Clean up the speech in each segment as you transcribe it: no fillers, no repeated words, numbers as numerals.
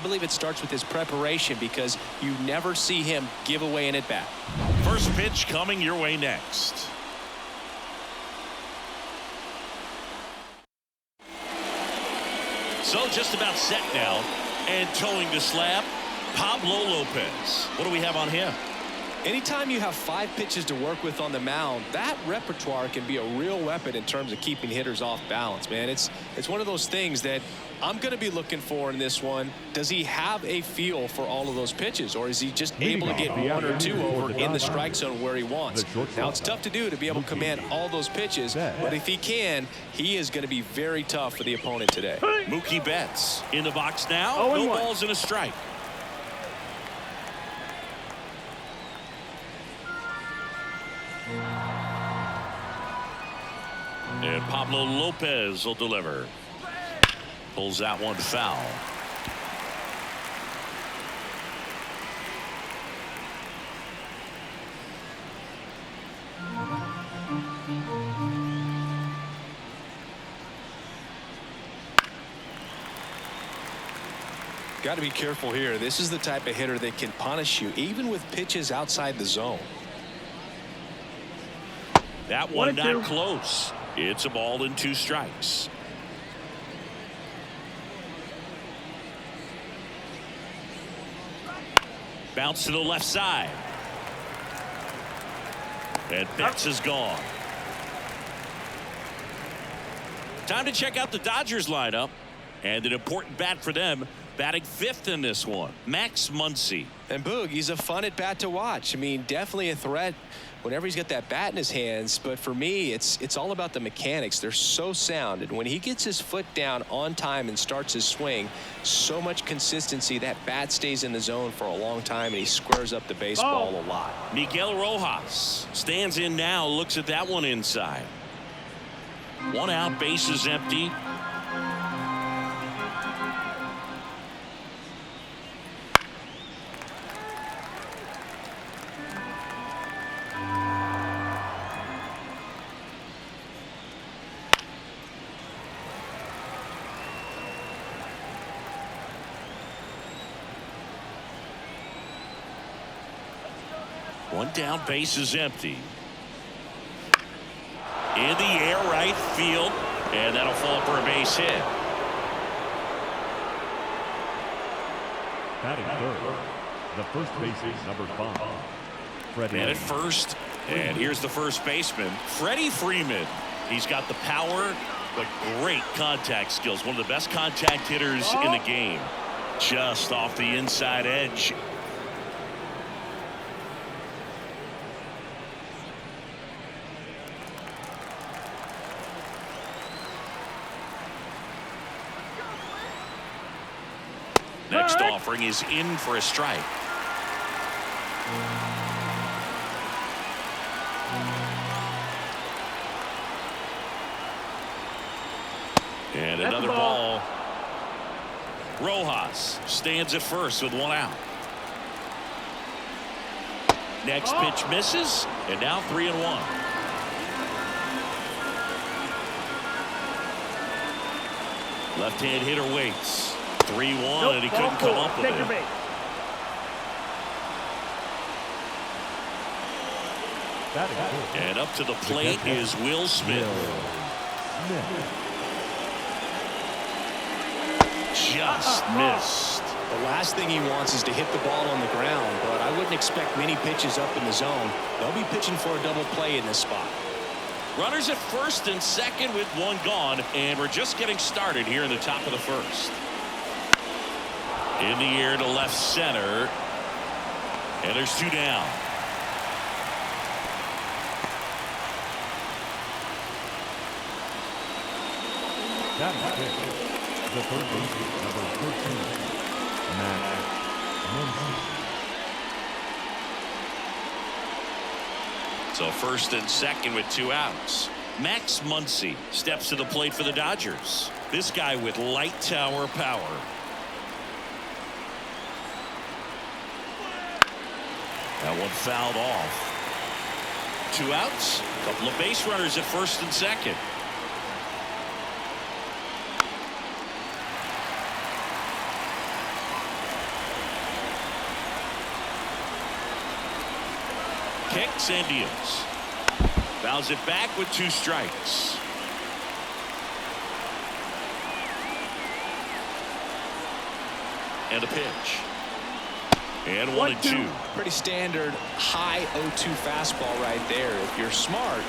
believe it starts with his preparation, because you never see him give away an at-bat. First pitch coming your way next. So just about set now, and towing the slab, Pablo Lopez. What do we have on him? Anytime you have 5 pitches to work with on the mound, that repertoire can be a real weapon in terms of keeping hitters off balance, man. It's one of those things that I'm going to be looking for in this one. Does he have a feel for all of those pitches, or is he just able to get 1 or 2 over in the strike zone where he wants? Now, it's tough to do, to be able to command all those pitches, but if he can, he is going to be very tough for the opponent today. Mookie Betts in the box now. No balls and a strike. And Pablo Lopez will deliver. Pulls that one foul. Got to be careful here. This is the type of hitter that can punish you even with pitches outside the zone. That one not close. It's a ball and 2 strikes. Bounce to the left side. And Betts is gone. Time to check out the Dodgers lineup. And an important bat for them, batting 5th in this one, Max Muncy. And Boog, he's a fun at bat to watch. I mean, definitely a threat whenever he's got that bat in his hands. But for me, it's all about the mechanics. They're so sound. And when he gets his foot down on time and starts his swing, so much consistency, that bat stays in the zone for a long time, and he squares up the baseball a lot. Miguel Rojas stands in now, looks at that one inside. 1 out, bases empty. One down, base is empty. In the air, right field, and that'll fall for a base hit. Batting third, the first baseman, number 5, Freddie. And at first, and here's the first baseman, Freddie Freeman. He's got the power, but great contact skills. One of the best contact hitters in the game. Just off the inside edge. Next offering is in for a strike. And another ball. Rojas stands at first with 1 out. Next pitch misses, and now 3-1. Left-hand hitter waits. 3-1, and he couldn't come up with it. And up to the plate is Will Smith. Just missed. The last thing he wants is to hit the ball on the ground, but I wouldn't expect many pitches up in the zone. They'll be pitching for a double play in this spot. Runners at first and second with 1 gone, and we're just getting started here in the top of the first. In the air to left center. And there's 2 down. The third baseman, number 13, Max Muncy. So first and second with 2 outs. Max Muncy steps to the plate for the Dodgers. This guy with light tower power. That one fouled off. 2 outs. A couple of base runners at first and second. kicks and deals. Fouls it back with 2 strikes. And a pitch. And 1-2. Pretty standard high 0-2 fastball right there. If you're smart,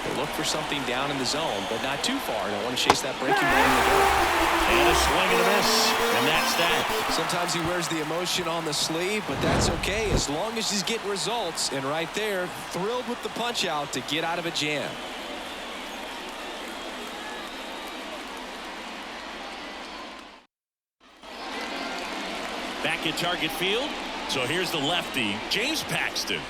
you look for something down in the zone, but not too far. Don't want to chase that breaking ball in the dirt. And a swing and a miss. And that's that. Sometimes he wears the emotion on the sleeve, but that's okay as long as he's getting results. And right there, thrilled with the punch out to get out of a jam. Back at target field. So here's the lefty, James Paxton.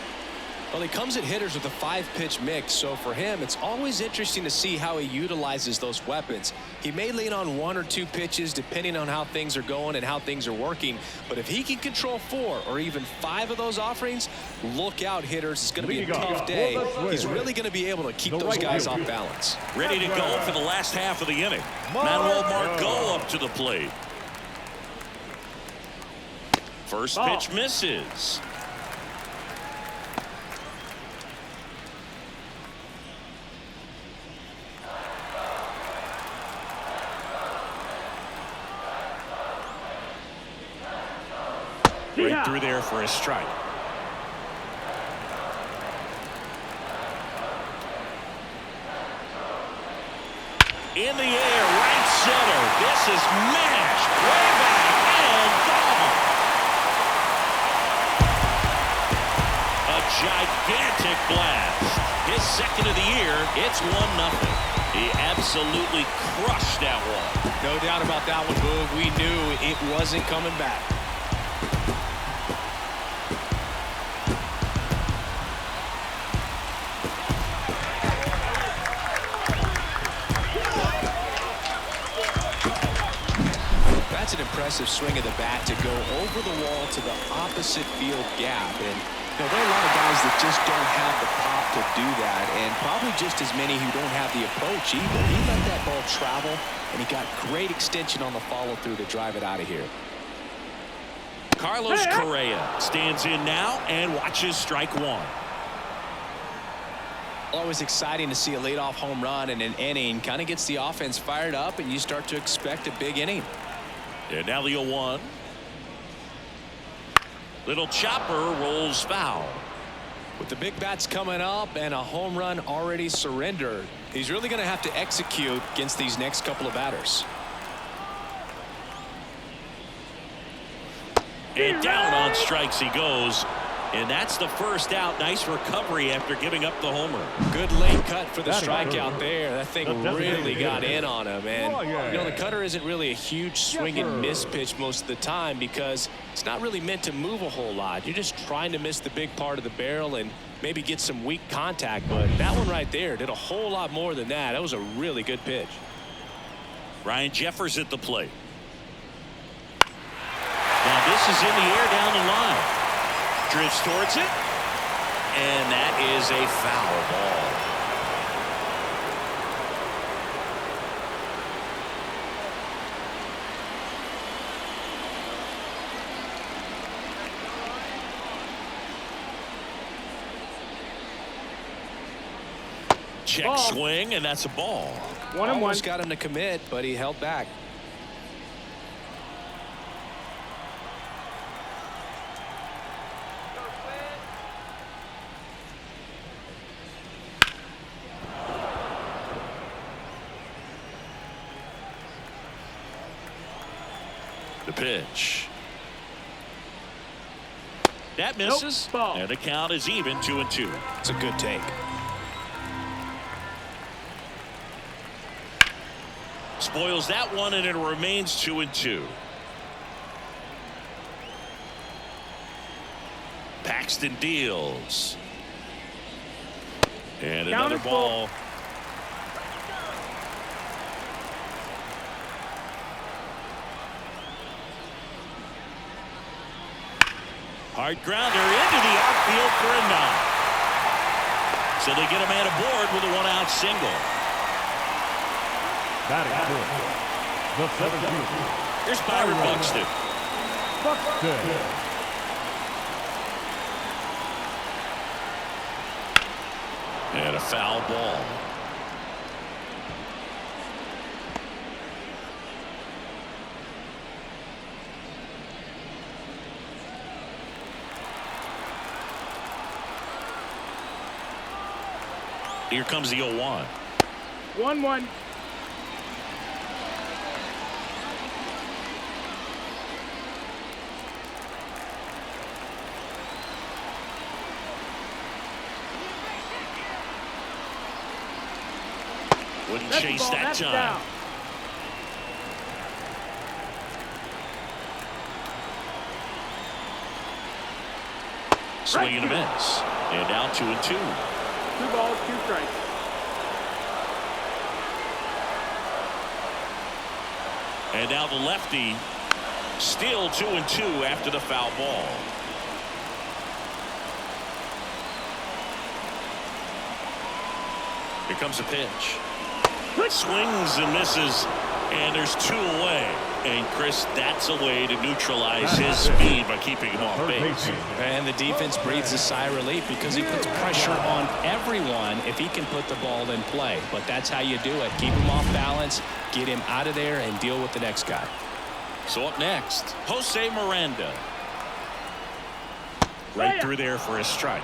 Well, he comes at hitters with a 5-pitch mix, so for him, it's always interesting to see how he utilizes those weapons. He may lean on 1 or 2 pitches depending on how things are going and how things are working, but if he can control 4 or even 5 of those offerings, look out, hitters. It's going to be a tough day. He's really going to be able to keep those guys off balance. Ready to go for the last half of the inning. Manuel Margot up to the plate. First pitch misses. Right through there for a strike. In the air, right center. This is mashed way back and gone. A gigantic blast. His second of the year. It's 1-0. He absolutely crushed that one. No doubt about that one, Boog. We knew it wasn't coming back. That's an impressive swing of the bat to go over the wall to the opposite field gap. And you know, there are a lot of guys that just don't have the pop to do that, and probably just as many who don't have the approach either. He let that ball travel, and he got great extension on the follow-through to drive it out of here. Carlos Correa stands in now and watches strike 1. Always exciting to see a leadoff home run in an inning. Kind of gets the offense fired up, and you start to expect a big inning. And now the 0-1. Little chopper rolls foul. With the big bats coming up and a home run already surrendered, he's really going to have to execute against these next couple of batters. And down on strikes he goes. And that's the first out. Nice recovery after giving up the homer. Good late cut for the strikeout there. That thing really got in on him. And, you know, the cutter isn't really a huge swing and miss pitch most of the time because it's not really meant to move a whole lot. You're just trying to miss the big part of the barrel and maybe get some weak contact. But that one right there did a whole lot more than that. That was a really good pitch. Ryan Jeffers at the plate. Now this is in the air down the line. Drifts towards it, and that is a foul ball. Check swing, and that's a ball. 1-1. Almost got him to commit, but he held back. The pitch. That misses. And the count is even 2-2. It's a good take. Spoils that one, and it remains 2-2. Paxton deals. And another ball. Hard grounder into the outfield for a knock. So they get a man aboard with a 1-out single. Batting fourth, the 17th. Here's Byron Buxton. And a foul ball. Here comes the 0-1. 1-1. Wouldn't chase that time. Down. Swing and a miss. And now 2-2. 2 balls, 2 strikes. And now the lefty still 2-2 after the foul ball. Here comes a pitch. Swings and misses, and there's 2 away. And Chris, that's a way to neutralize his speed by keeping him off base. And the defense breathes a sigh of relief because he puts pressure on everyone if he can put the ball in play. But that's how you do it. Keep him off balance, get him out of there, and deal with the next guy. So up next, Jose Miranda. Right through there for a strike.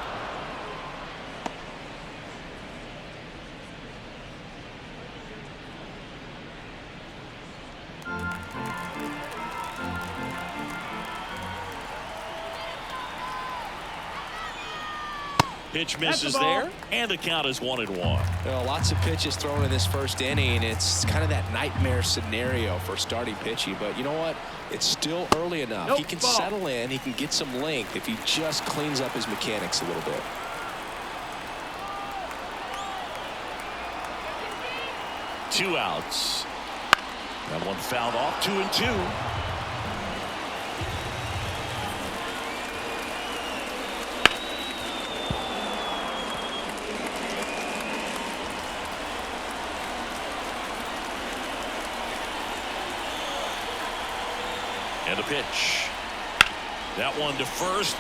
Pitch misses there, and the count is 1-1. Well, lots of pitches thrown in this first inning. It's kind of that nightmare scenario for starting pitching. But you know what? It's still early enough. He can settle in. He can get some length if he just cleans up his mechanics a little bit. Two outs. That one fouled off. 2-2. And a pitch. That one to first,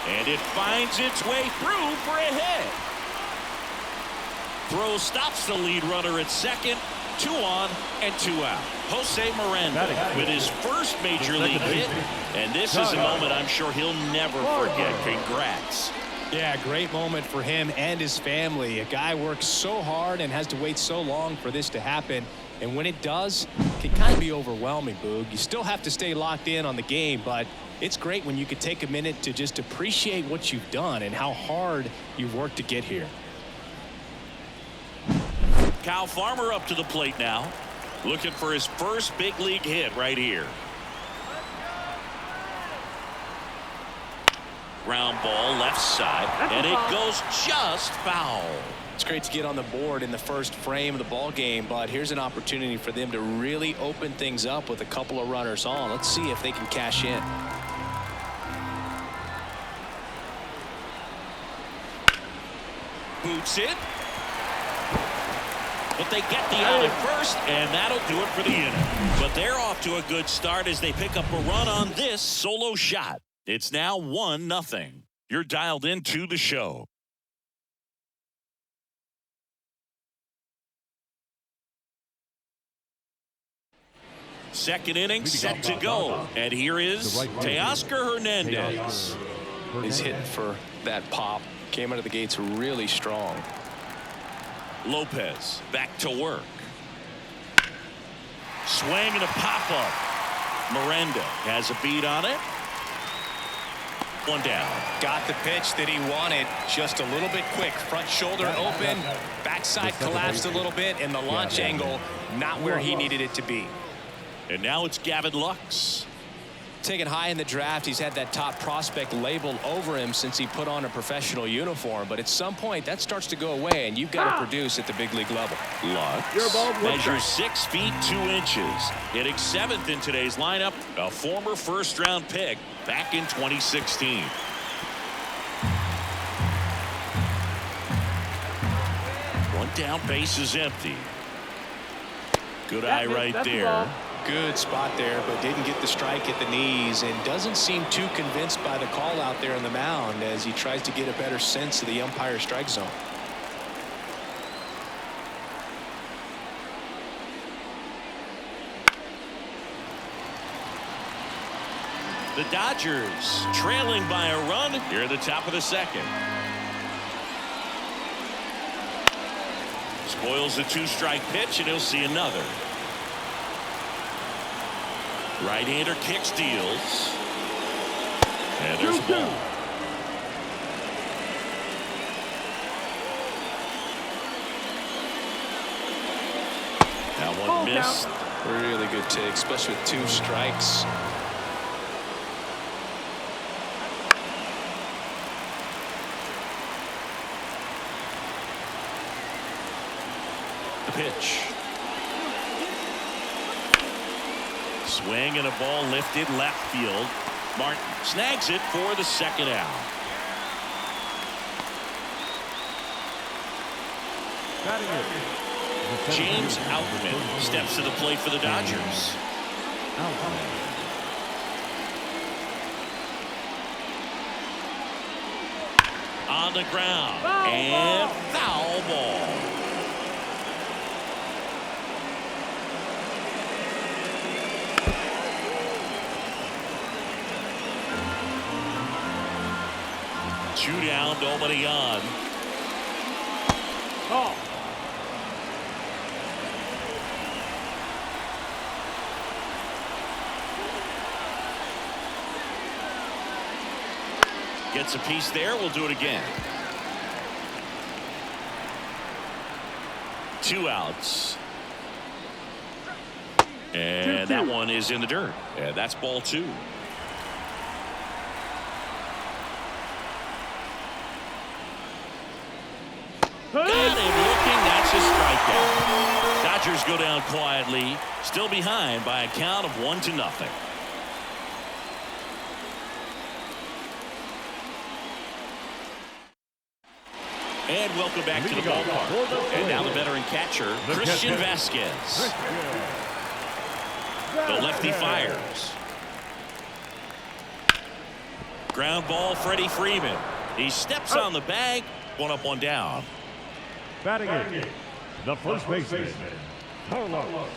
and it finds its way through for a hit. Throw stops the lead runner at second. 2 on and 2 out. Jose Miranda with his first major league hit, and this is a moment I'm sure he'll never forget. Congrats. Yeah, great moment for him and his family. A guy works so hard and has to wait so long for this to happen. And when it does, it can kind of be overwhelming, Boog. You still have to stay locked in on the game, but it's great when you could take a minute to just appreciate what you've done and how hard you've worked to get here. Kyle Farmer up to the plate now, looking for his first big league hit right here. Ground ball left side, and it goes just foul. It's great to get on the board in the first frame of the ball game, but here's an opportunity for them to really open things up with a couple of runners on. Let's see if they can cash in. Boots it. But they get the out at first, and that'll do it for the inning. But they're off to a good start as they pick up a run on this solo shot. It's now 1-0. You're dialed into the show. Second inning set to go. And here is Teoscar Hernandez. He's hitting for that pop. Came out of the gates really strong. Lopez back to work. Swing and a pop-up. Miranda has a beat on it. One down. Got the pitch that he wanted, just a little bit quick. Front shoulder open, backside collapsed a little bit, and the launch angle not where he needed it to be. And now it's Gavin Lux. Taken high in the draft, he's had that top prospect labeled over him since he put on a professional uniform. But at some point, that starts to go away, and you've got to produce at the big league level. Lux measures 6 feet 2 inches. Hitting 7th in today's lineup, a former first-round pick back in 2016. One down, base is empty. Good eye right there. Good spot there, but didn't get the strike at the knees and doesn't seem too convinced by the call out there in the mound as he tries to get a better sense of the umpire strike zone. The Dodgers trailing by a run here at the top of the second. Spoils the 2-strike pitch, and he'll see another. Right-hander kicks, deals. And there's a ball. That one missed. Really good take, especially with 2 strikes. The pitch. Swing and a ball lifted left field. Martin snags it for the second out. James Outman steps to the plate for the Dodgers. On the ground. And foul ball. Two down, nobody on. Oh. Gets a piece there. We'll do it again. 2 outs. And that one is in the dirt. Yeah, that's ball 2. Got him looking. That's a strikeout. Dodgers go down quietly, still behind by a count of 1-0. And welcome back to the ballpark. And now the veteran catcher, Christian Vasquez. The lefty fires. Ground ball, Freddie Freeman. He steps on the bag. 1 up, 1 down. Batting it, the first baseman, Carlos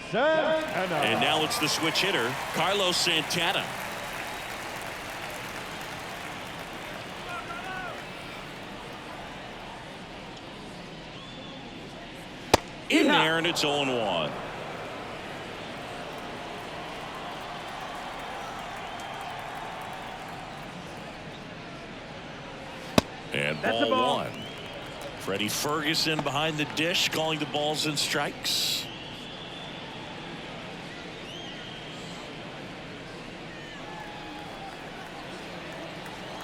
Santana. And now it's the switch hitter, Carlos Santana. In there, and it's 0-1. And ball 1. Freddie Ferguson behind the dish, calling the balls and strikes.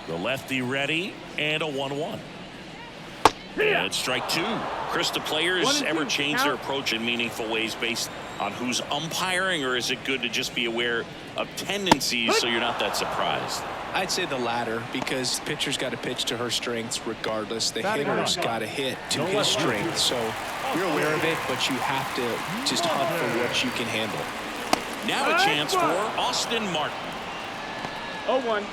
The lefty ready, and a 1-1. And it's strike 2. Chris, do players ever change their approach in meaningful ways based on who's umpiring, or is it good to just be aware of tendencies so you're not that surprised? I'd say the latter, because the pitcher's got to pitch to her strengths regardless. The hitter's got to hit to his strength. So you're aware of it, but you have to just hunt for what you can handle. Now a chance for Austin Martin. 0-1.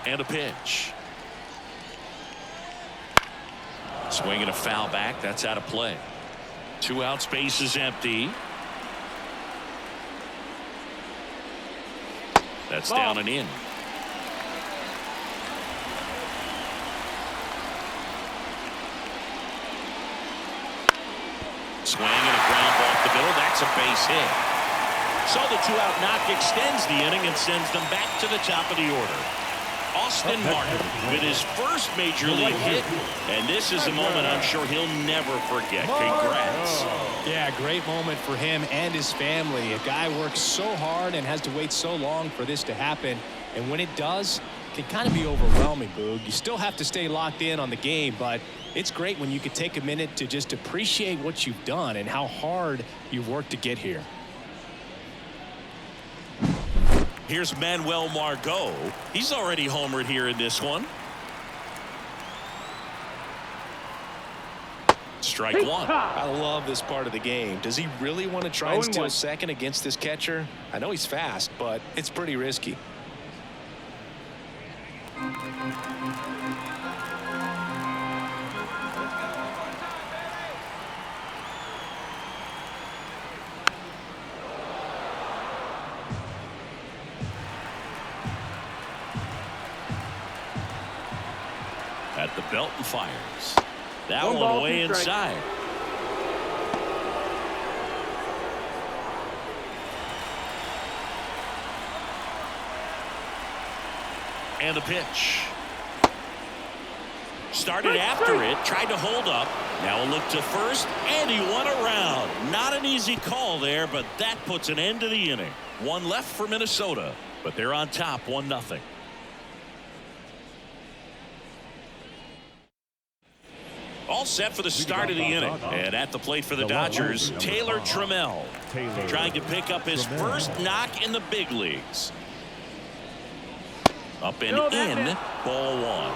And a pitch. Swing and a foul back. That's out of play. 2 out, space is empty. That's down and in. Swing and a ground ball up the middle. That's a base hit. So the 2-out knock extends the inning and sends them back to the top of the order. Austin Martin with his first major league hit, and this is a moment I'm sure he'll never forget. Congrats. Yeah, great moment for him and his family. A guy works so hard and has to wait so long for this to happen, and when it does, it can kind of be overwhelming, Boog. You still have to stay locked in on the game, but it's great when you can take a minute to just appreciate what you've done and how hard you've worked to get here. Here's Manuel Margot. He's already homered here in this one. Strike 1. I love this part of the game. Does he really want to try and steal second against this catcher? I know he's fast, but it's pretty risky. Belton fires. That One one ball, way 2 strikes. inside. And the pitch. Started after it, tried to hold up. Now a look to first, and he won around. Not an easy call there, but that puts an end to the inning. One left for Minnesota, but they're on top 1-0. All set for the start of the inning. And at the plate for the Dodgers, Taylor Trammell. Trying to pick up his first knock in the big leagues. Up and in, ball 1.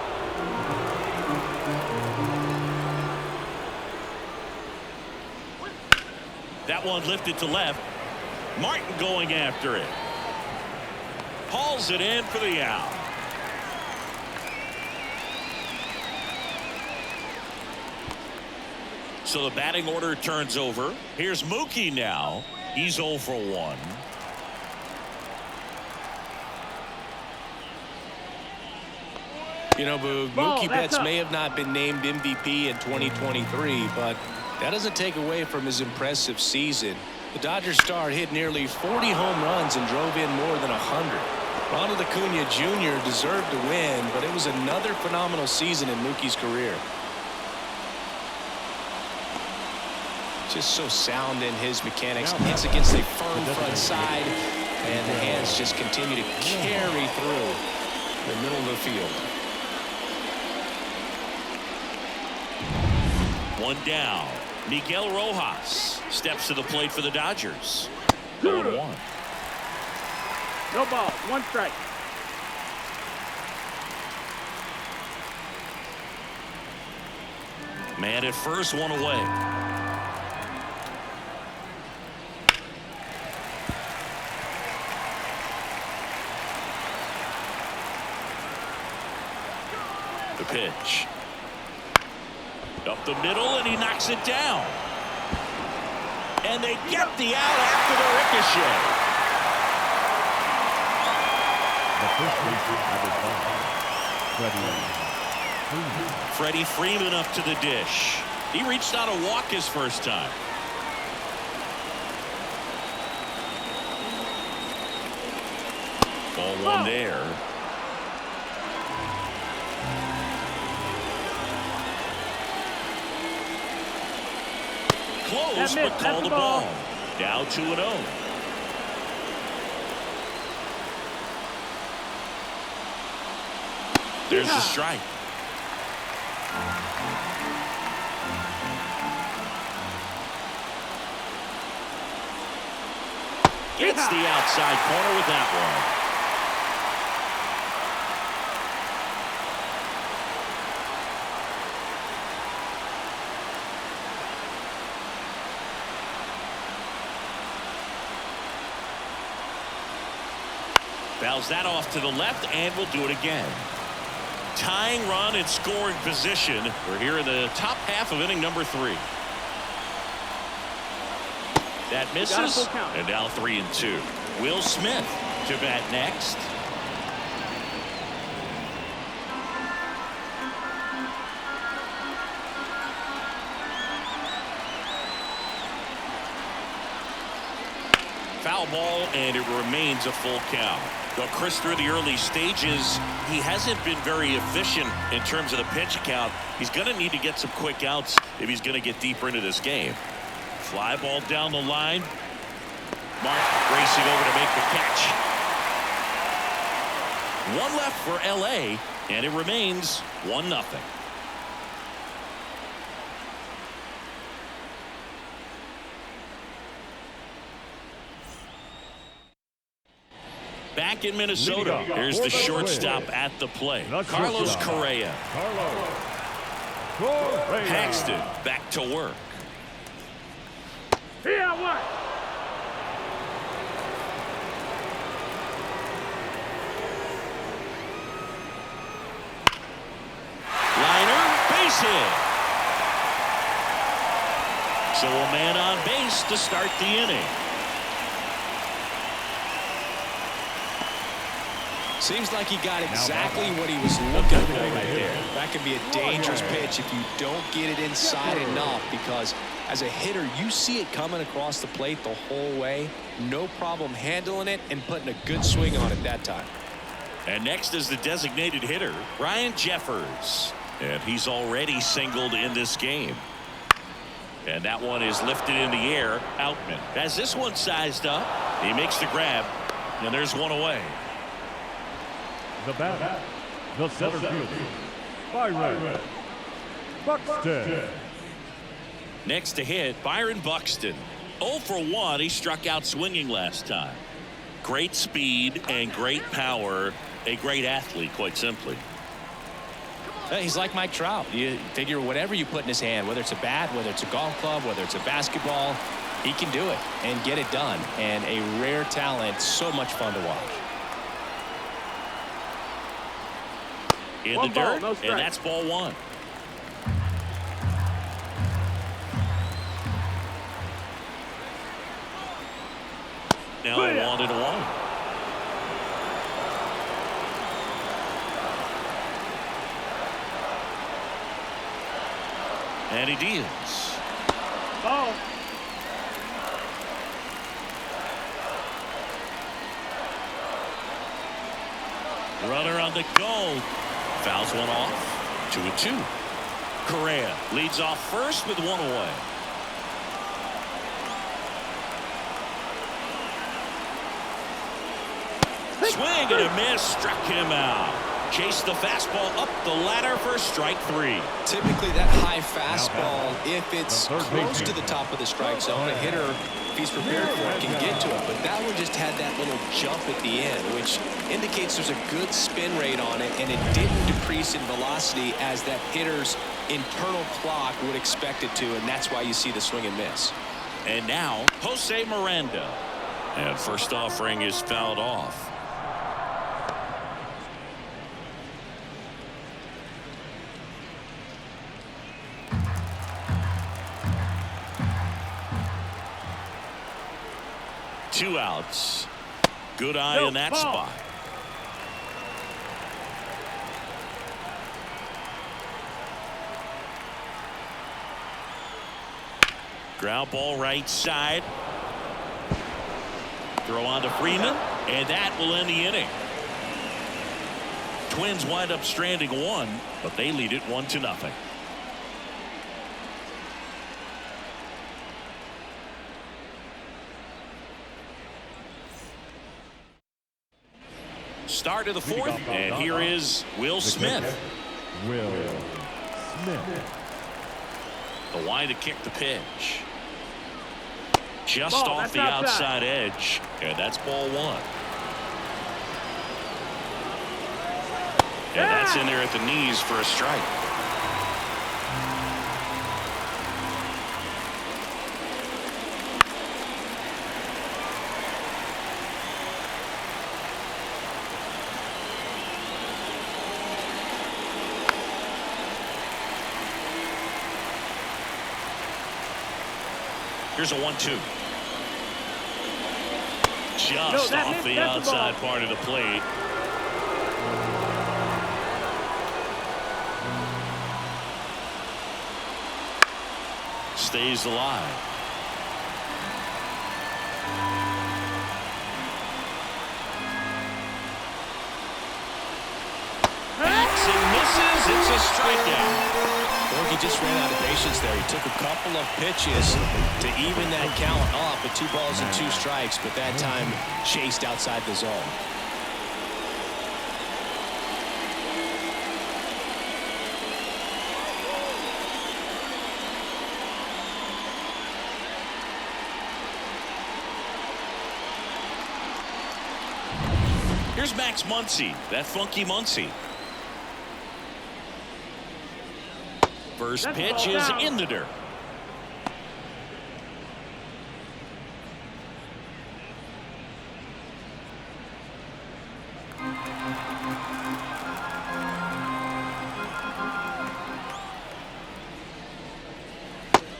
That one lifted to left. Martin going after it. Hauls it in for the out. So the batting order turns over. Here's Mookie now. He's 0 for 1. You know, Boog, Mookie Betts may have not been named MVP in 2023, but that doesn't take away from his impressive season. The Dodgers star hit nearly 40 home runs and drove in more than 100. Ronald Acuna Jr. deserved to win, but it was another phenomenal season in Mookie's career. Just so sound in his mechanics. Hits against a firm front side, and the hands just continue to carry through the middle of the field. One down. Miguel Rojas steps to the plate for the Dodgers. 0-1. No ball, 1 strike. Man at first, 1 away. The pitch. Up the middle, and he knocks it down. And they get the out after the ricochet. The first baseman, number 5, Freddie Freeman up to the dish. He reached out a walk his first time. Ball 1 there. Close, but call the ball. Now 2-0. There's the strike. Gets the outside corner with that one. Fouls that off to the left, and we'll do it again. Tying run in scoring position. We're here in the top half of inning number 3. That misses, and now 3-2. Will Smith to bat next. Foul ball, and it remains a full count. Well, Chris, through the early stages, he hasn't been very efficient in terms of the pitch count. He's going to need to get some quick outs if he's going to get deeper into this game. Fly ball down the line. Martin racing over to make the catch. 1 left for L.A., and it remains 1-0. Back in Minnesota, here's the shortstop at the plate. Carlos Correa. Paxton back to work. Here, what? Liner, base hit. So a man on base to start the inning. Seems like he got exactly what he was looking for right there. That could be a dangerous pitch if you don't get it inside enough, because as a hitter, you see it coming across the plate the whole way. No problem handling it and putting a good swing on it that time. And next is the designated hitter, Ryan Jeffers. And he's already singled in this game. And that one is lifted in the air. Outman has this one sized up. He makes the grab, and there's one away. The batter, the center fielder, Byron Buxton. Next to hit, Byron Buxton. 0 for 1. He struck out swinging last time. Great speed and great power. A great athlete, quite simply. He's like Mike Trout. You figure whatever you put in his hand, whether it's a bat, whether it's a golf club, whether it's a basketball, he can do it and get it done. And a rare talent, so much fun to watch. In the dirt, and that's ball one. Now 1-1. And he deals. Ball. Runner on the go. Fouls one off. 2-2. Correa leads off first with one away. Swing and a miss. Struck him out. Chased the fastball up the ladder for strike 3. Typically that high fastball, if it's close to the top of the strike zone, a hitter, if he's prepared for it, can get to it. But that one just had that little jump at the end, which indicates there's a good spin rate on it, and it didn't decrease in velocity as that hitter's internal clock would expect it to, and that's why you see the swing and miss. And now Jose Miranda. And first offering is fouled off. Two outs. Good eye in that spot. Ground ball right side. Throw on to Freeman, and that will end the inning. Twins wind up stranding one, but they lead it 1-0. Start of the fourth, and here is Will Smith. Will Smith. The line to kick the pitch. Just off the outside edge, and that's ball one. And that's in there at the knees for a strike. Here's a 1-2. Just off the outside part of the plate. Stays alive. Backs and misses. It's a strikeout. He just ran out of patience there. He took a couple of pitches to even that count up with 2 balls and 2 strikes, but that time chased outside the zone. Here's Max Muncy, that funky Muncy. First pitch is in the dirt.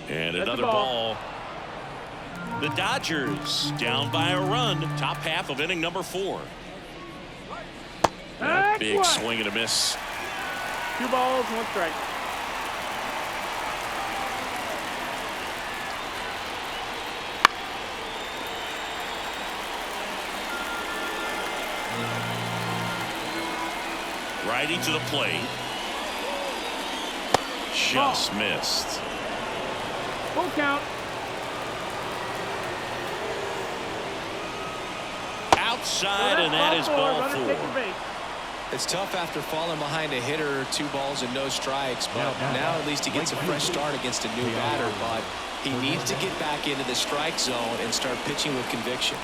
And another ball. The Dodgers down by a run, top half of inning number 4. Big swing and a miss. 2 balls, 1 strike. Righty to the plate. Just missed. Full count. Outside, and that is ball 4. It's tough after falling behind a hitter, 2 balls and no strikes, but now at least he gets a fresh start against a new batter, but he needs to get back into the strike zone and start pitching with conviction.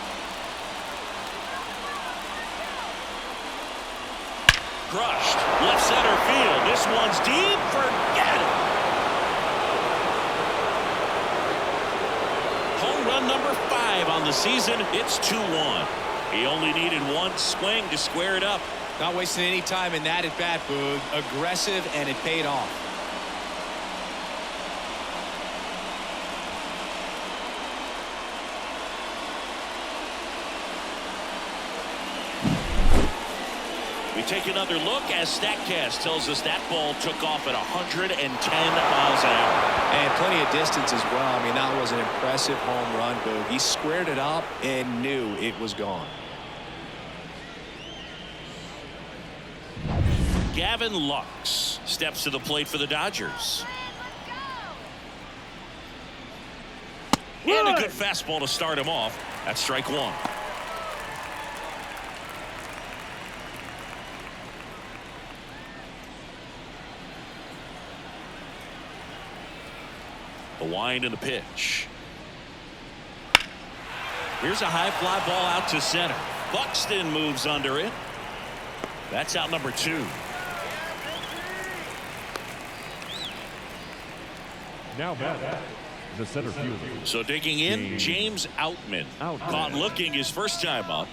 Crushed. Left center field. This one's deep. Forget it. Home run number 5 on the season. It's 2-1. He only needed 1 swing to square it up. Not wasting any time in that at bat, Boog. Aggressive, and it paid off. We take another look as StatCast tells us that ball took off at 110 miles an hour. And plenty of distance as well. I mean, that was an impressive home run, Boog. He squared it up and knew it was gone. Gavin Lux steps to the plate for the Dodgers. And a good fastball to start him off. That's strike 1. The wind and the pitch. Here's a high fly ball out to center. Buxton moves under it. That's out number 2. Now back, the center fielder. So digging in, James Outman. Caught looking his first time up.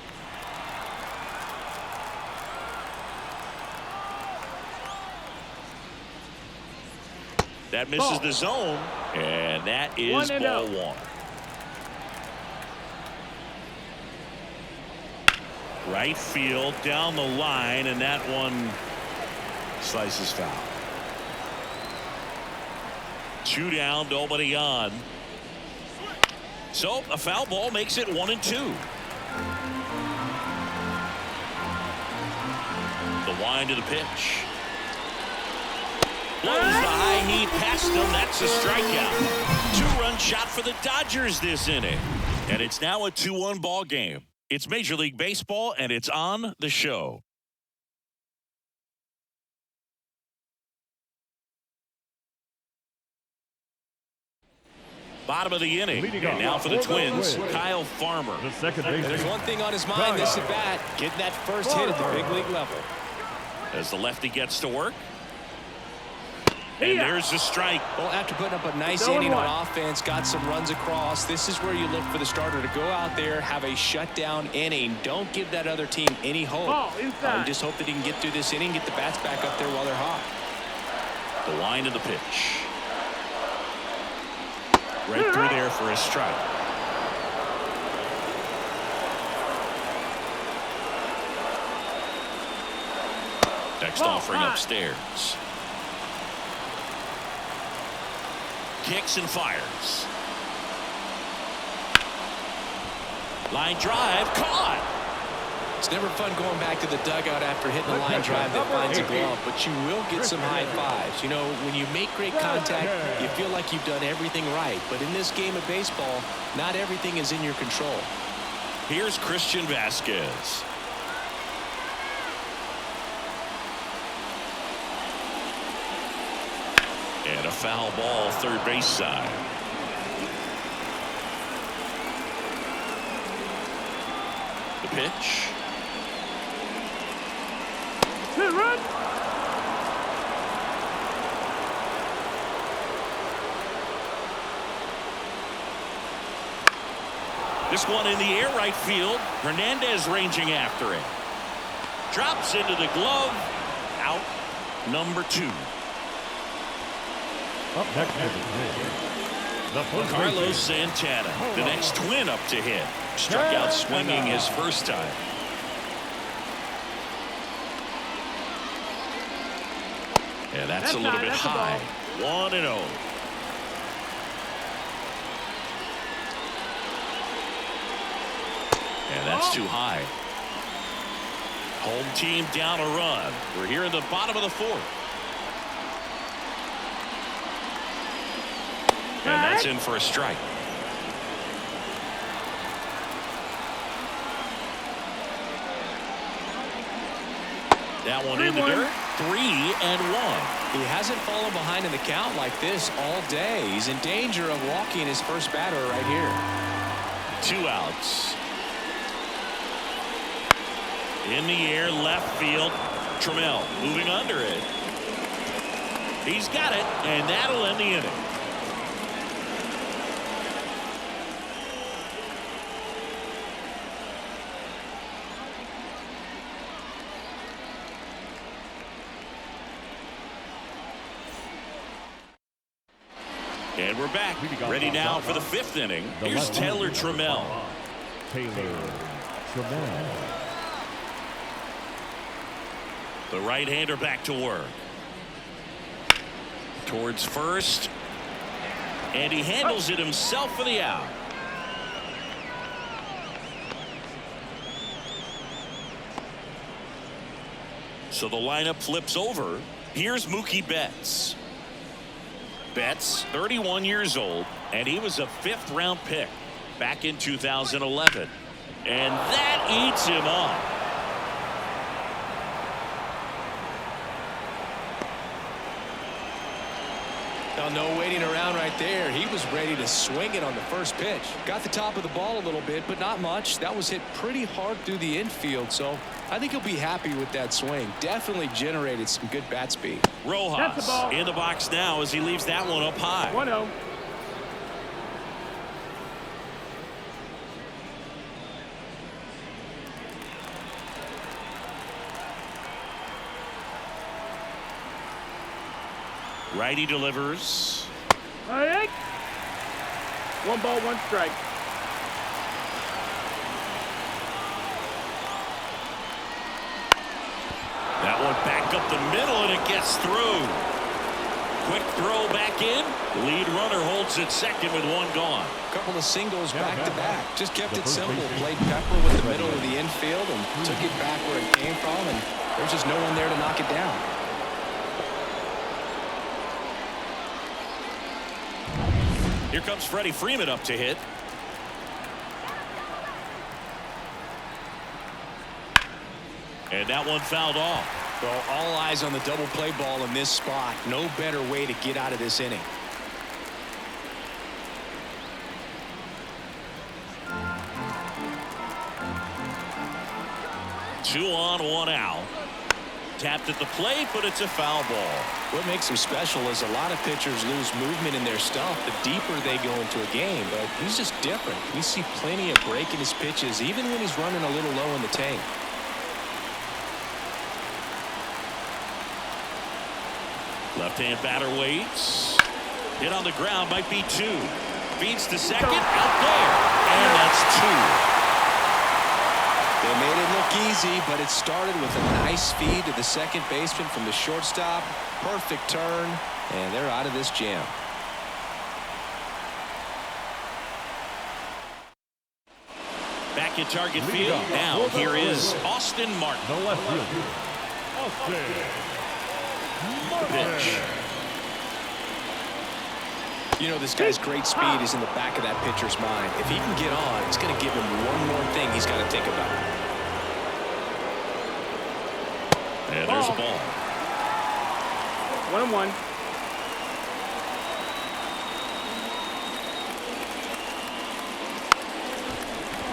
That misses the zone, and that is ball 1. Right field down the line, and that one slices foul. 2 down, nobody on. So a foul ball makes it 1-2. The wind of the pitch. Blows the high heat past him. That's a strikeout. 2-run shot for the Dodgers this inning. And it's now a 2-1 ball game. It's Major League Baseball, and it's on the show. Bottom of the inning. And now for the Twins, Kyle Farmer. The second baseman. There's one thing on his mind this at bat, getting that first hit at the big league level. As the lefty gets to work. And there's the strike. Well, after putting up a nice inning on offense, got some runs across, this is where you look for the starter to go out there, have a shutdown inning. Don't give that other team any hope. You just hope that he can get through this inning, get the bats back up there while they're hot. The wind of the pitch. Right through there for a strike. Next offering upstairs. Kicks and fires. Line drive, caught. It's never fun going back to the dugout after hitting a line drive that finds a glove, but you will get some high fives. You know, when you make great contact, you feel like you've done everything right. But in this game of baseball, not everything is in your control. Here's Christian Vasquez. And a foul ball, third base side. The pitch. Run. This one in the air, right field. Hernandez ranging after it. Drops into the glove. Out number 2. Up next is Carlos Santana, the next Twin up to hit. Struck out swinging his first time. That's a little bit that's high. 1-0. And that's too high. Home team down a run. We're here in the bottom of the fourth. And that's in for a strike. That one in the dirt. 3-1. He hasn't fallen behind in the count like this all day. He's in danger of walking his first batter right here. 2 outs. In the air, left field. Trammell moving under it. He's got it, and that'll end the inning. And we're back. Ready now for the 5th inning. Here's Taylor Trammell. Taylor Trammell. The right-hander back to work. Towards first. And he handles it himself for the out. So the lineup flips over. Here's Mookie Betts. Betts, 31 years old, and he was a 5th-round pick back in 2011. And that eats him up. Now, no waiting around right there. He was ready to swing it on the first pitch. Got the top of the ball a little bit, but not much. That was hit pretty hard through the infield, so I think he'll be happy with that swing. Definitely generated some good bat speed. Rojas in the box now as he leaves that one up high. 1-0. Righty delivers. 1 ball, 1 strike. That one back up the middle, and it gets through. Quick throw back in. Lead runner holds at second with 1 gone. Couple of singles back to back. Just kept it simple. Played pepper with the middle of the infield and took it back where it came from, and there's just no one there to knock it down. Here comes Freddie Freeman up to hit. And that one fouled off. Well, all eyes on the double play ball in this spot. No better way to get out of this inning. Two on, 1 out. Tapped at the plate, but it's a foul ball. What makes him special is a lot of pitchers lose movement in their stuff the deeper they go into a game, but he's just different. We see plenty of breaking his pitches, even when he's running a little low in the tank. Left-hand batter waits. Hit on the ground, might be 2. Feeds to second, out there, and that's 2. They made it look easy, but it started with a nice feed to the second baseman from the shortstop. Perfect turn, and they're out of this jam. Back at target field. Now here is Austin Martin. The left fielder, Austin Martin. Pitch. You know, this guy's great speed is in the back of that pitcher's mind. If he can get on, it's going to give him one more thing he's got to think about. And there's a ball. 1-1.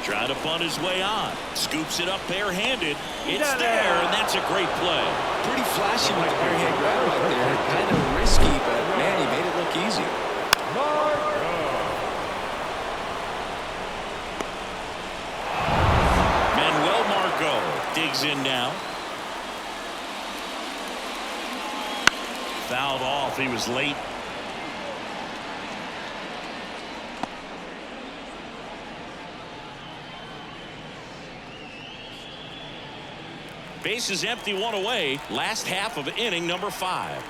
Trying to bunt his way on. Scoops it up barehanded. It's there, and that's a great play. Pretty flashy with the barehand grab right there. Kind of risky, but man, he made it look easy. Manuel Margot digs in now. Fouled off. He was late. Base is empty, 1 away. Last half of inning number 5.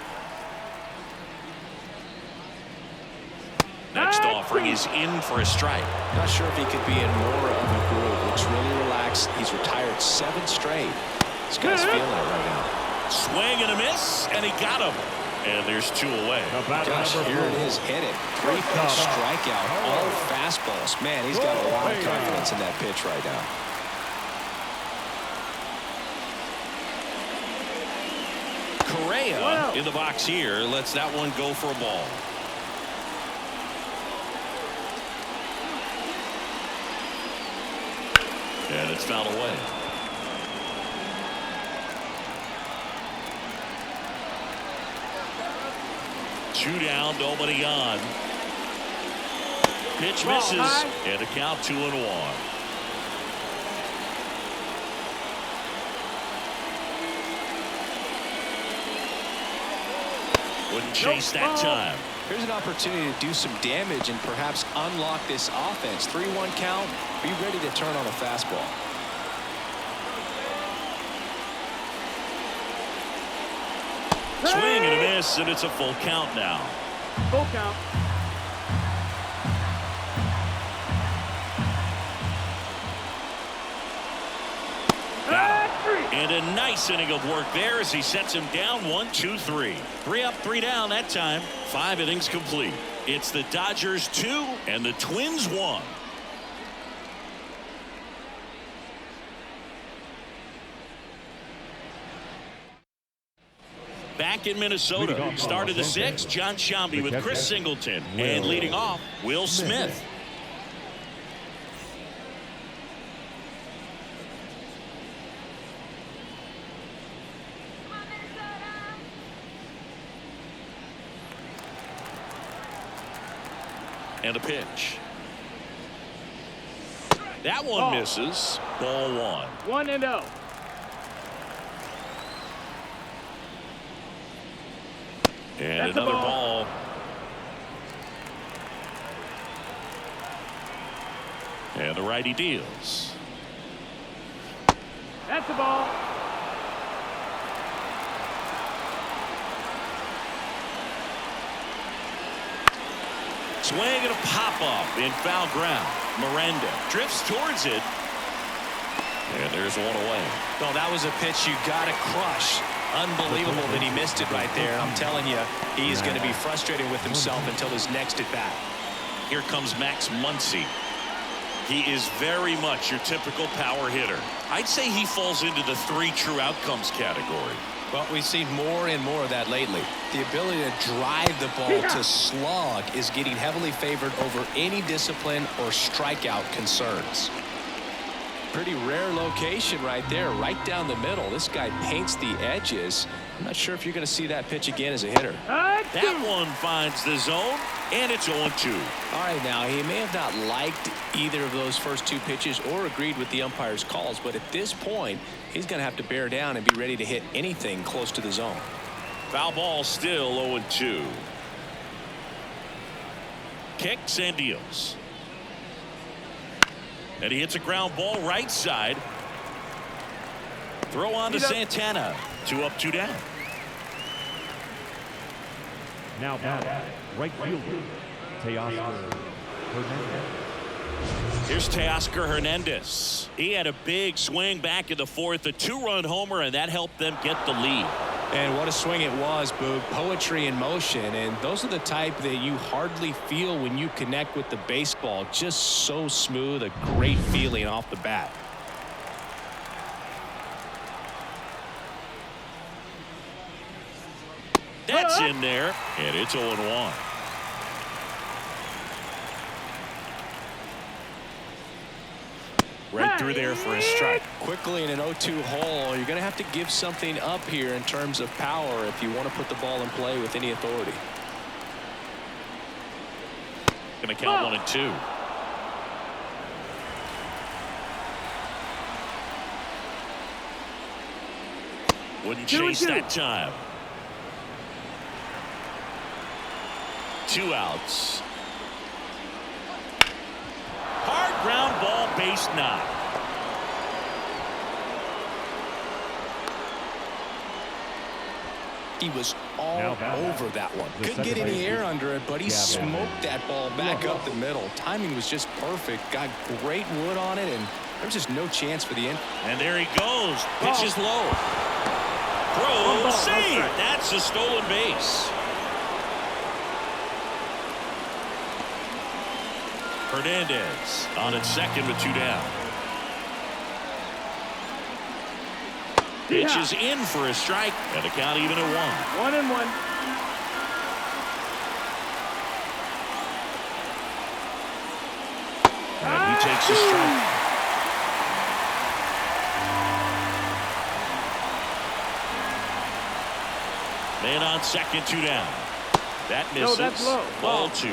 offering is in for a strike. Not sure if he could be in more of a groove. Looks really relaxed. He's retired 7 straight. This guy's feeling it right now. Swing and a miss, and he got him. And there's 2 away. Gosh, here it is. Hit it. 3-pitch strikeout. All fastballs. Man, he's got a lot of confidence in that pitch right now. Correa in the box here lets that one go for a ball. And it's fouled away. Two down, nobody on. Pitch misses, and a count 2-1. Wouldn't chase that time. Here's an opportunity to do some damage and perhaps unlock this offense. 3-1 count. Be ready to turn on a fastball. Swing and a miss, and it's a full count now. Full count. And a nice inning of work there as he sets him down 1-2-3. 3 up, 3 down that time. 5 innings complete. It's the Dodgers 2 and the Twins 1. Back in Minnesota, start of the 6th, John Shambi with Chris Singleton. And leading off, Will Smith. And a pitch. That one misses. Ball 1. 1-0. And another ball. And the righty deals. That's the ball. Swing and a pop-up in foul ground. Miranda drifts towards it. And there's one away. No, that was a pitch you got to crush. Unbelievable that he missed it right there. I'm telling you, he's going to be frustrated with himself until his next at bat. Here comes Max Muncy. He is very much your typical power hitter. I'd say he falls into the 3 true outcomes category. Well, we've seen more and more of that lately. The ability to drive the ball to slog is getting heavily favored over any discipline or strikeout concerns. Pretty rare location right there, right down the middle. This guy paints the edges. I'm not sure if you're going to see that pitch again as a hitter. That one finds the zone, and it's 0-2. All right, now, he may have not liked either of those first 2 pitches or agreed with the umpire's calls, but at this point, he's going to have to bear down and be ready to hit anything close to the zone. Foul ball still 0-2. Kicks and deals. And he hits a ground ball right side. Throw on to Santana. 2 up, 2 down. Now back, right fielder, Teoscar Hernandez. Here's Teoscar Hernandez. He had a big swing back in the 4th, a 2-run homer, and that helped them get the lead. And what a swing it was, Boog. Poetry in motion, and those are the type that you hardly feel when you connect with the baseball. Just so smooth, a great feeling off the bat. That's in there, and it's 0-1. Right through there for a strike. Quickly in an 0-2 hole, you're going to have to give something up here in terms of power if you want to put the ball in play with any authority. Going to count 1 and 2. Wouldn't chase that time. 2 outs. Hard ground ball, base knock. He was all over that one. Couldn't get any air under it, but he smoked that ball back up the middle. Timing was just perfect. Got great wood on it, and there was just no chance for the end. And there he goes. Pitch is low. Throw, save. That's a stolen base. Hernandez on at second with 2 down. Pitch is in for a strike, and the count even at 1. 1-1. And he takes a strike. Man on second, 2 down. That misses. No, that's low. Ball 2.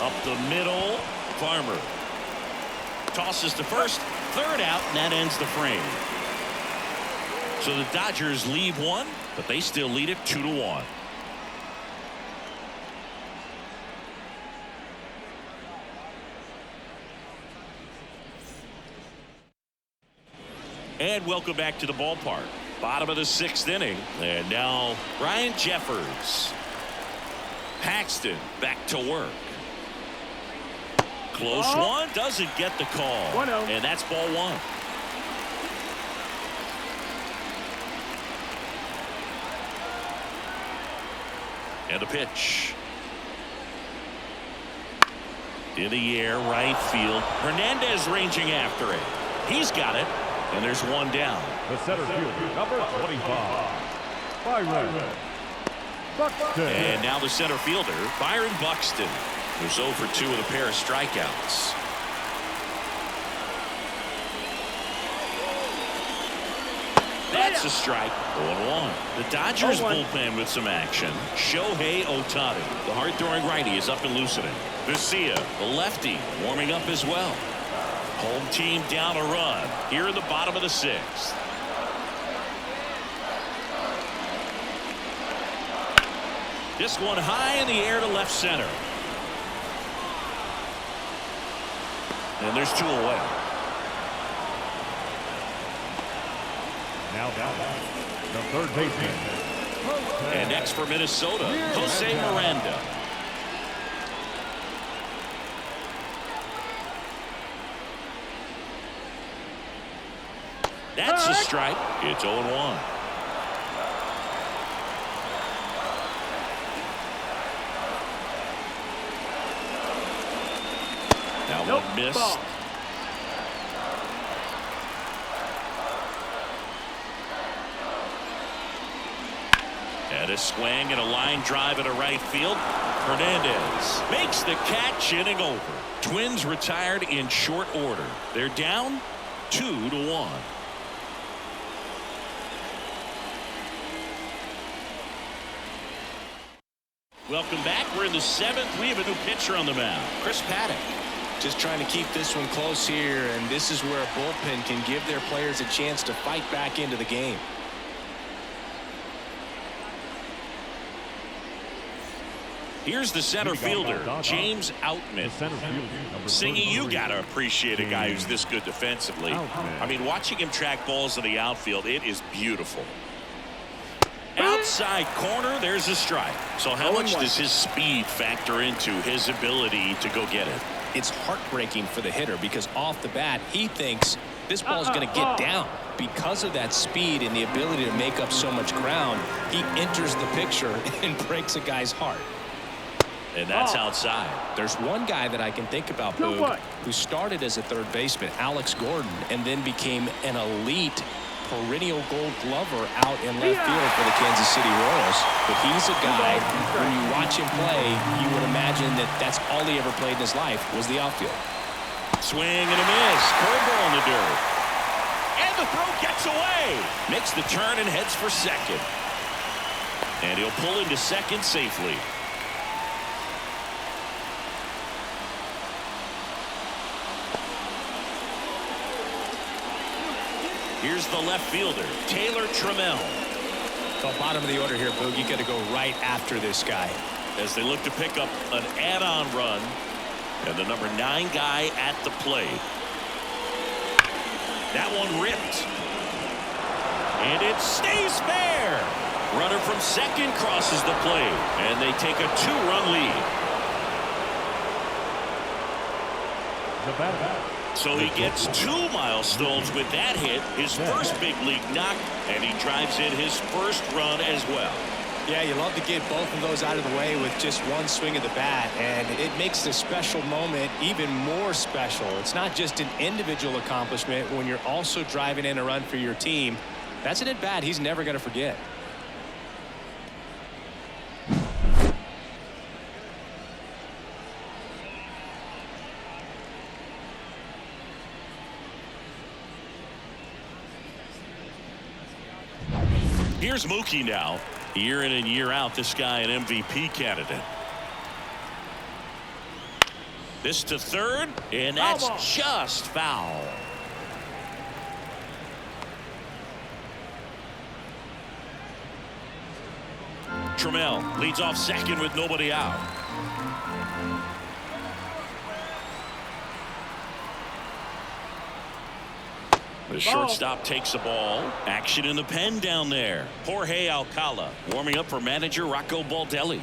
Up the middle, Farmer tosses to first, third out, and that ends the frame. So the Dodgers leave 1, but they still lead it 2-1. And welcome back to the ballpark. Bottom of the 6th inning, and now Ryan Jeffers. Paxton back to work. Close one, doesn't get the call. 1-0. And that's ball 1. And a pitch. In the air, right field. Hernandez ranging after it. He's got it, and there's 1 down. The center fielder, number 25, Byron Buxton. And now the center fielder, Byron Buxton, who's 0 for 2 with a pair of strikeouts. That's a strike. 0-1. The Dodgers bullpen with some action. Shohei Ohtani, the hard-throwing righty, is up and loosening. Vesia, the lefty, warming up as well. Home team down a run here in the bottom of the 6th. This one high in the air to left center. And there's 2 away. Now down, the third baseman. And next for Minnesota, Jose Miranda. That's a strike. It's 0-1. Now one missed. Ball. And a swing and a line drive into right field. Hernandez makes the catch, inning over. Twins retired in short order. They're down 2-1. Welcome back. We're in the 7th. We have a new pitcher on the mound. Chris Paddock just trying to keep this one close here, and this is where a bullpen can give their players a chance to fight back into the game. Here's the center fielder, James Outman. Singy, you got to appreciate a guy who's this good defensively. I mean, watching him track balls in the outfield, it is beautiful. Outside corner, there's a strike. So how much does his speed factor into his ability to go get it? It's heartbreaking for the hitter because off the bat, he thinks this ball is going to get down. Because of that speed and the ability to make up so much ground, he enters the picture and breaks a guy's heart. And that's outside. There's one guy that I can think about, Boog, who started as a third baseman, Alex Gordon, and then became an elite perennial gold glover out in left field for the Kansas City Royals. But he's a guy, when you watch him play, you would imagine that that's all he ever played in his life was the outfield. Swing and a miss. Curveball in the dirt. And the throw gets away. Makes the turn and heads for second. And he'll pull into second safely. Here's the left fielder, Taylor Trammell. The bottom of the order here, Boog. You got to go right after this guy. As they look to pick up an add-on run. And the number 9 guy at the plate. That one ripped. And it stays fair. Runner from second crosses the plate, and they take a 2-run lead. The batter. So he gets 2 milestones with that hit, his first big league knock, and he drives in his first run as well. Yeah, you love to get both of those out of the way with just one swing of the bat, and it makes the special moment even more special. It's not just an individual accomplishment when you're also driving in a run for your team. That's an at-bat he's never going to forget. Here's Mookie now. Year in and year out, this guy an MVP candidate. This to third, and that's just foul. Trammell leads off second with nobody out. The shortstop takes the ball. Action in the pen down there. Jorge Alcala warming up for manager Rocco Baldelli.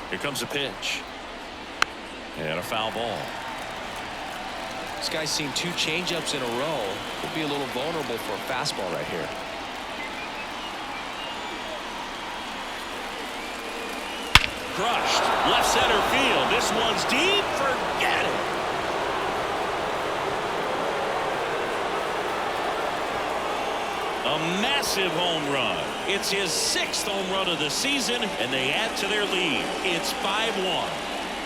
Here comes a pitch. And a foul ball. This guy's seen 2 changeups in a row. Could be a little vulnerable for a fastball right here. Crushed. Left center field. This one's deep. Forget it. A massive home run. It's his 6th home run of the season, and they add to their lead. It's 5-1.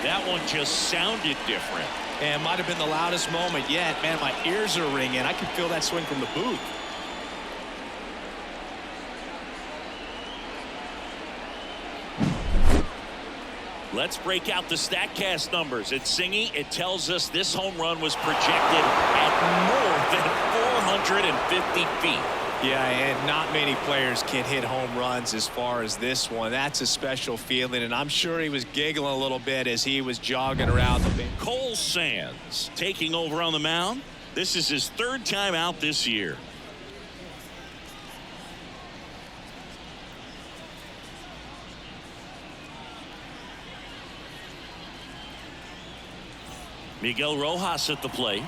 That one just sounded different. And might have been the loudest moment yet. Man, my ears are ringing. I can feel that swing from the booth. Let's break out the StatCast numbers. It's Singy. It tells us this home run was projected at more than 450 feet. Yeah, and not many players can hit home runs as far as this one. That's a special feeling, and I'm sure he was giggling a little bit as he was jogging around the bench. Cole Sands taking over on the mound. This is his 3rd time out this year. Miguel Rojas at the plate.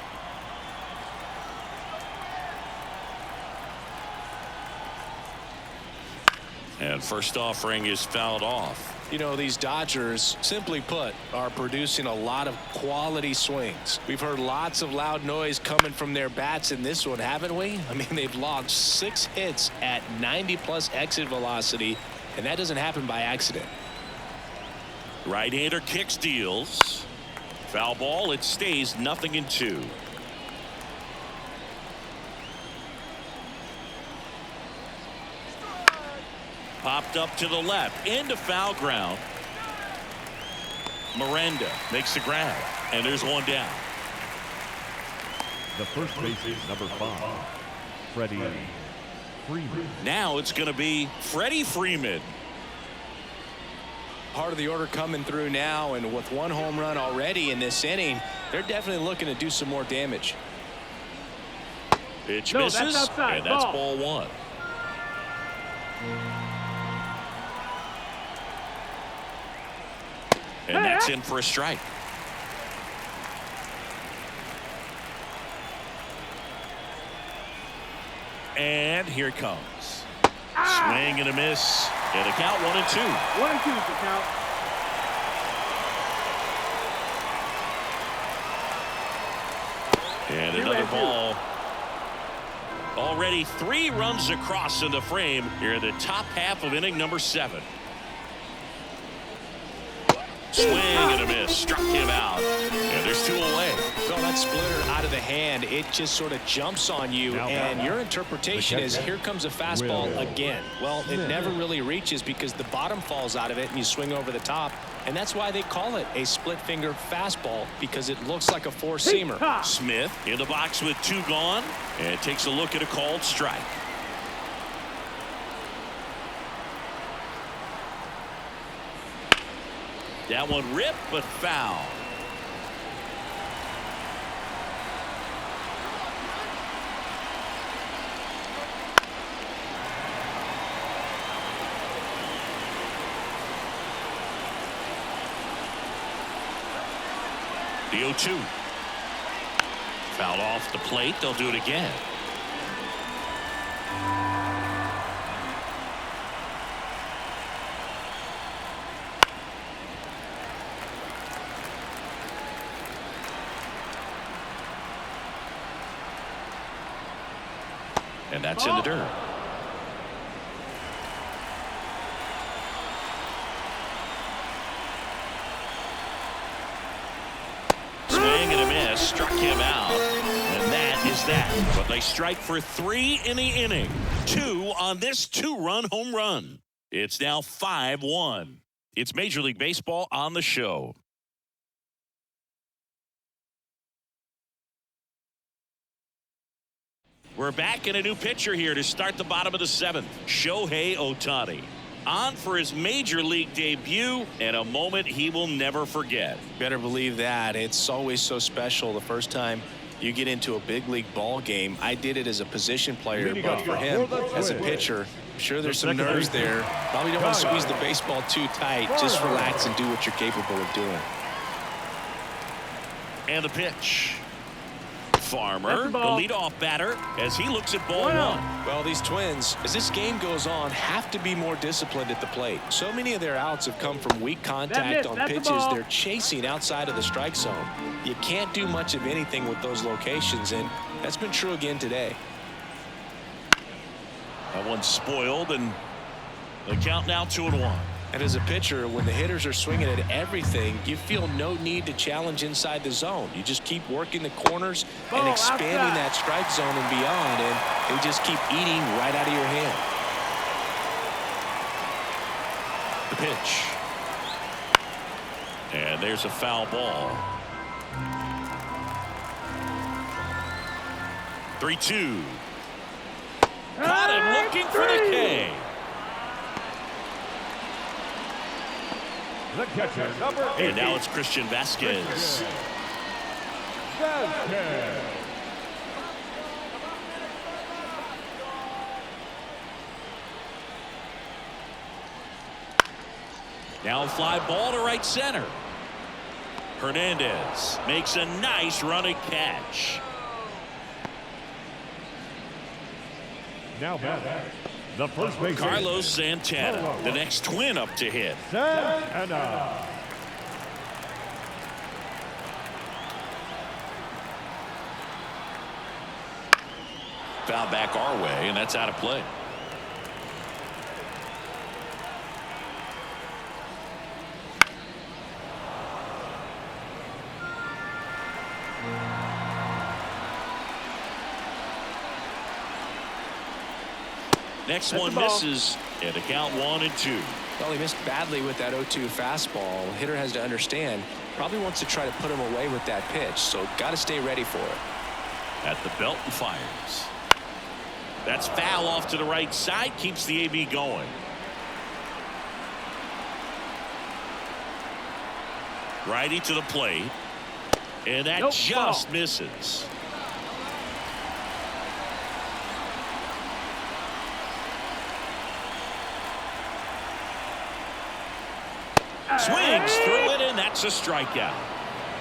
And first offering is fouled off. You know, these Dodgers, simply put, are producing a lot of quality swings. We've heard lots of loud noise coming from their bats in this one, haven't we? I mean, they've logged 6 hits at 90+ exit velocity, and that doesn't happen by accident. Right-hander kicks, deals. Foul ball. It stays 0-2. Popped up to the left into foul ground. Miranda makes the grab, and there's one down. The first baseman, number 5, Freddie Freeman. Now it's going to be Freddie Freeman. Part of the order coming through now, and with 1 home run already in this inning, they're definitely looking to do some more damage. Pitch No, misses, that's outside. and that's Ball. ball 1. And that's in for a strike. And here it comes. Swing and a miss. And a count 1-2. 1-2 is the count. And another ball. Already 3 runs across in the frame here in the top half of inning number 7. Swing and a miss. Struck him out. And there's 2 away. So that splitter out of the hand, it just sort of jumps on you, and your interpretation is here comes a fastball again. Well, it never really reaches because the bottom falls out of it and you swing over the top, and that's why they call it a split finger fastball, because it looks like a 4-seamer. Smith in the box with 2 gone, and takes a look at a called strike. That one ripped, but foul. The 0-2. Fouled off the plate. They'll do it again. And that's in the dirt. Swing and a miss, struck him out. And that is that. But they strike for 3 in the inning. 2 on this 2-run home run. It's now 5-1. It's Major League Baseball on the show. We're back in a new pitcher here to start the bottom of the 7th. Shohei Ohtani. On for his Major League debut and a moment he will never forget. Better believe that. It's always so special the first time you get into a big league ball game. I did it as a position player, but for him as a pitcher, I'm sure there's some nerves there. Probably don't want to squeeze the baseball too tight. Just relax and do what you're capable of doing. And the pitch. Farmer, the leadoff batter, as he looks at ball 1. Well, these Twins, as this game goes on, have to be more disciplined at the plate. So many of their outs have come from weak contact on pitches they're chasing outside of the strike zone. You can't do much of anything with those locations, and that's been true again today. That one's spoiled, and the count now 2-1. And as a pitcher, when the hitters are swinging at everything, you feel no need to challenge inside the zone. You just keep working the corners and expanding that strike zone and beyond, and they just keep eating right out of your hand. The pitch. And there's a foul ball. 3-2. Caught him looking for the K. The catcher, number 8. And now it's Christian Vasquez. Now a fly ball to right center. Hernandez makes a nice running catch. Now back. The first baseman, Carlos Santana, the next Twin up to hit. Santana. Foul back our way, and that's out of play. Next one misses, and the count 1-2. Well, he missed badly with that 0-2 fastball. The hitter has to understand, probably wants to try to put him away with that pitch, so got to stay ready for it. At the belt and fires. That's foul off to the right side, keeps the AB going. Righty to the plate, and that just misses. Swings through it, and that's a strikeout.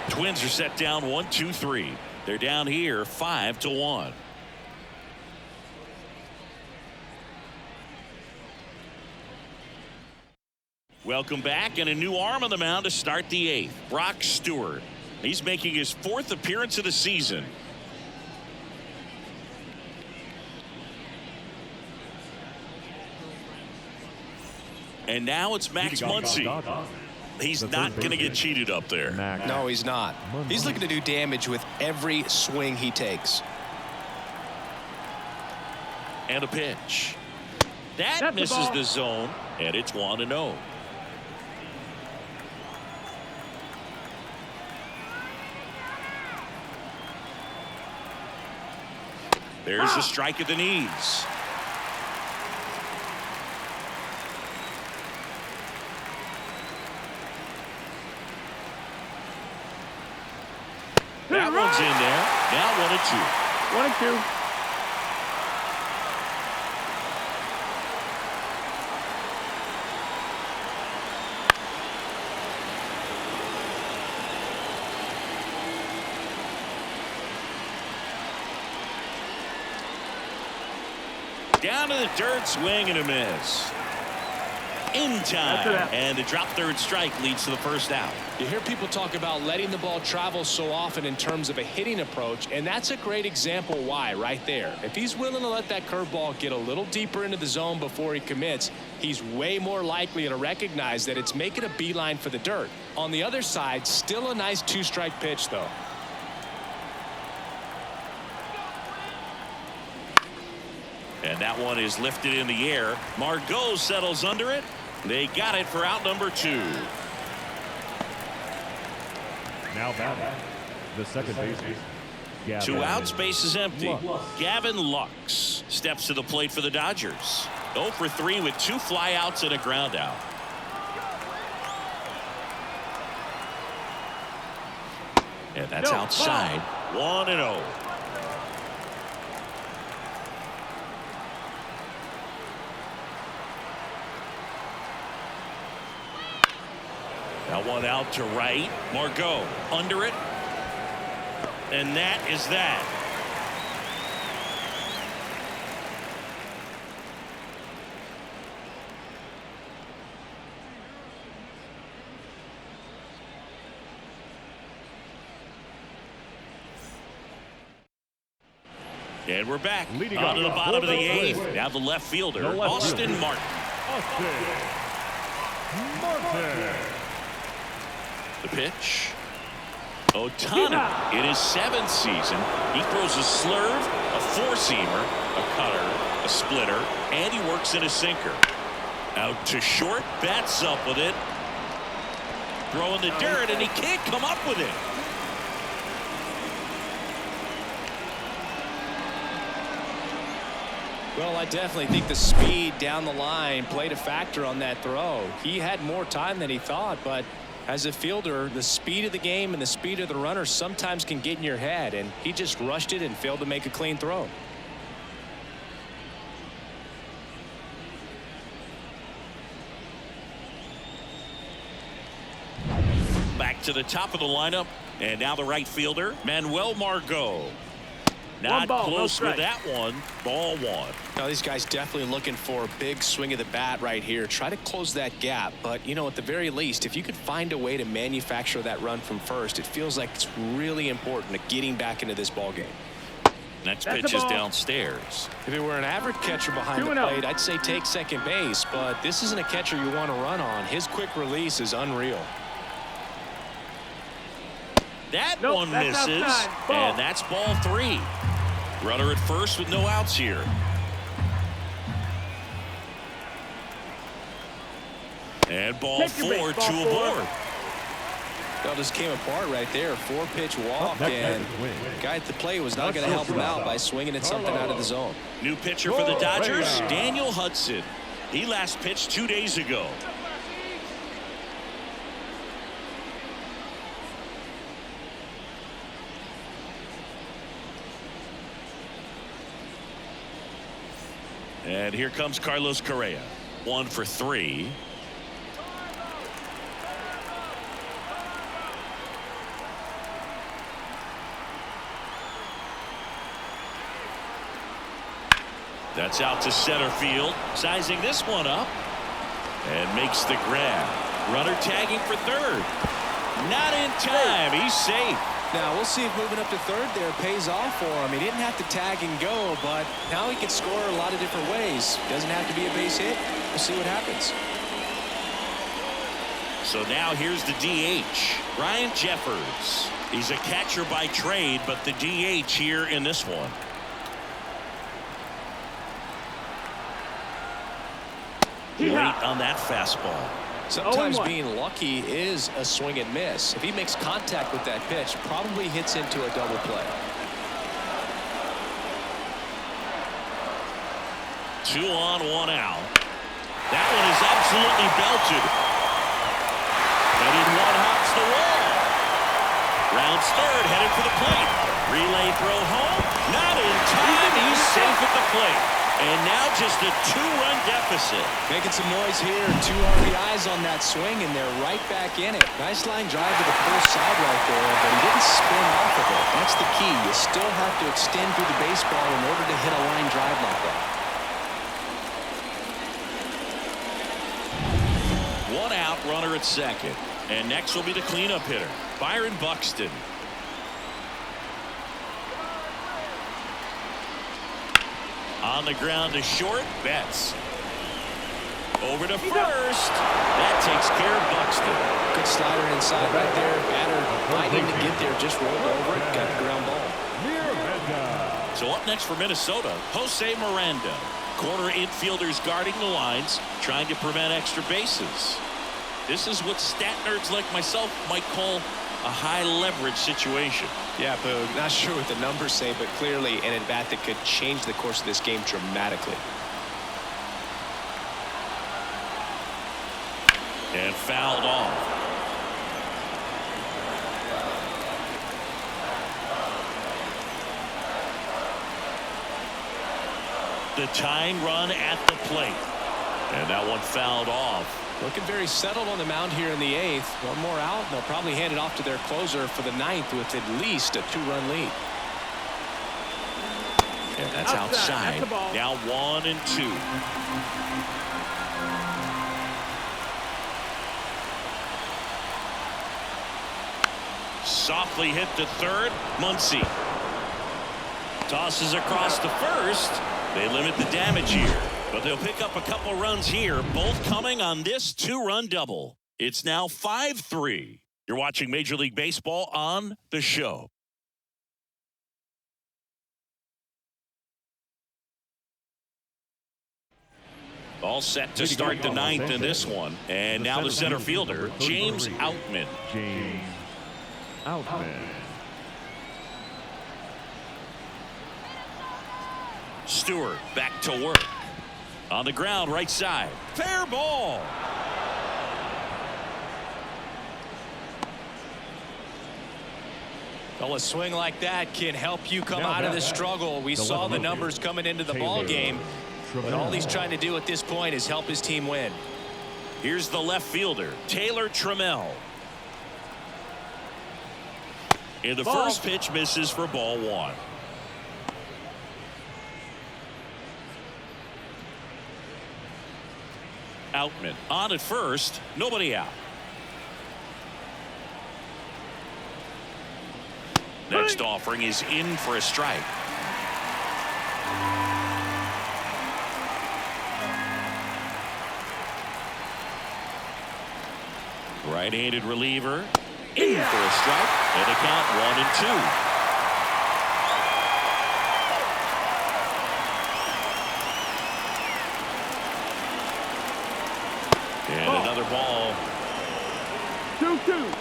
Twins are set down 1-2-3. They're down here 5-1. Welcome back, and a new arm on the mound to start the 8th. Brock Stewart. He's making his 4th appearance of the season. And now it's Max Muncy. He's not going to get cheated up there. No, he's not. He's looking to do damage with every swing he takes. And a pitch. That misses the zone, and it's 1-0. There's a strike at the knees. in there. Now 1-2. 1-2. Down to the dirt, swing and a miss. In time, and a drop third strike leads to the first out. You hear people talk about letting the ball travel so often in terms of a hitting approach, and that's a great example why right there. If he's willing to let that curveball get a little deeper into the zone before he commits, he's way more likely to recognize that it's making a beeline for the dirt. On the other side, still a nice two-strike pitch, though. And that one is lifted in the air. Margot settles under it. They got it for out number 2. Now batting, the second baseman. Gavin. 2 outs, base is empty. Lux. Gavin Lux steps to the plate for the Dodgers. 0 for 3 with 2 flyouts and a ground out. And that's outside. 1-0. That one out to right. Margot under it. And that is that. And we're back Leading on to the off bottom of the the 8th. Now the left fielder, The left Austin fielder. Martin. Austin Martin. The pitch. Otani in his 7th season. He throws a slurve, a four-seamer, a cutter, a splitter, and he works in a sinker. Out to short, bats up with it. Throwing the dirt, and he can't come up with it. Well, I definitely think the speed down the line played a factor on that throw. He had more time than he thought, but as a fielder, the speed of the game and the speed of the runner sometimes can get in your head, and he just rushed it and failed to make a clean throw. Back to the top of the lineup, and now the right fielder, Manuel Margot. Not ball, no close with strike. that one. Ball 1. Now, these guys definitely looking for a big swing of the bat right here. Try to close that gap. But, you know, at the very least, if you could find a way to manufacture that run from first, it feels like it's really important to getting back into this ball game. Next That's pitch the is ball. downstairs. If it were an average catcher behind the 2-0. plate, I'd say take second base. But this isn't a catcher you want to run on. His quick release is unreal. That Nope, one that's misses, outside. Ball. and that's ball 3. Runner at first with no outs here. And ball Take your 4 base, ball to 4. aboard. Well, just came apart right there. 4-pitch walk, Next and swing. guy at the plate was not going to help him out by swinging at something out of the zone. New pitcher for the Dodgers, Correa. Daniel Hudson. He last pitched 2 days ago. And here comes Carlos Correa. 1 for 3. That's out to center field. Sizing this one up. And makes the grab. Runner tagging for third. Not in time. He's safe. Now, we'll see if moving up to third there pays off for him. He didn't have to tag and go, but now he can score a lot of different ways. Doesn't have to be a base hit. We'll see what happens. So now here's the DH, Ryan Jeffers. He's a catcher by trade, but the DH here in this one. Late on that fastball. Sometimes 0-1. being lucky is a swing and miss. If he makes contact with that pitch, probably hits into a double play. 2 on, 1 out. That one is absolutely belted. And in one hops the wall. Rounds third, headed for the plate. Relay throw home. Not in time. He's safe at the plate. And now just a 2-run deficit. Making some noise here. 2 RBIs on that swing, and they're right back in it. Nice line drive to the full side right there, but he didn't spin off of it. That's the key. You still have to extend through the baseball in order to hit a line drive like that. 1 out, runner at second. And next will be the cleanup hitter, Byron Buxton. On the ground to short, Betts. Over to first. That takes care of Buxton. Good slider inside right there. Batter fighting to get there, just rolled over it, got the ground ball. So up next for Minnesota, Jose Miranda. Corner infielders guarding the lines, trying to prevent extra bases. This is what stat nerds like myself might call a high leverage situation. Yeah, Boog, not sure what the numbers say, but clearly an at-bat that could change the course of this game dramatically. And fouled off. The tying run at the plate. And that one fouled off. Looking very settled on the mound here in the 8th. One more out, and they'll probably hand it off to their closer for the 9th with at least a 2-run lead. And that's outside. Now 1-2. Softly hit to third. Muncy tosses across to first. They limit the damage here, but they'll pick up a couple runs here, both coming on this 2-run double. It's now 5-3. You're watching Major League Baseball on The Show. All set to start the 9th in this one. And now the center fielder, James Outman. James Outman. Stewart back to work. On the ground, right side. Fair ball. Well, a swing like that can help you come out of the struggle. We saw the numbers coming into the ball game. But all he's trying to do at this point is help his team win. Here's the left fielder, Taylor Trammell. And the first pitch misses for ball 1. Outman on at first, nobody out. Next offering is in for a strike. Right-handed reliever in for a strike, and a count 1-2. And another ball. 2-2.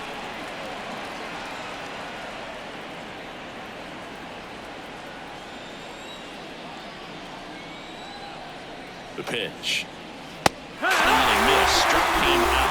The pitch. Finally missed, struck him out.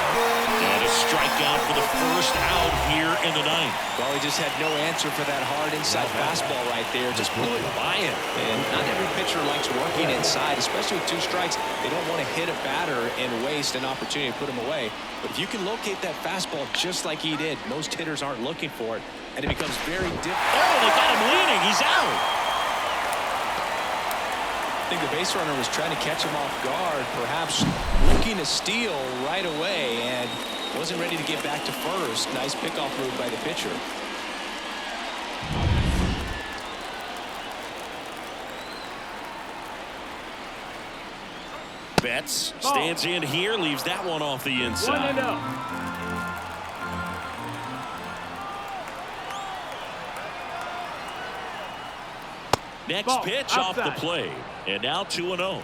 And a strikeout for the first out here in the 9th. Well, he just had no answer for that hard inside fastball right there. Just blew it by him. And not every pitcher likes working inside, especially with 2 strikes. They don't want to hit a batter and waste an opportunity to put him away. But if you can locate that fastball just like he did, most hitters aren't looking for it, and it becomes very difficult. Oh, they got him leaning. He's out. I think the base runner was trying to catch him off guard, perhaps looking to steal right away, and wasn't ready to get back to first. Nice pickoff move by the pitcher. Betts stands in here, leaves that one off the inside. 1-0. Next pitch off the plate. And now 2-0.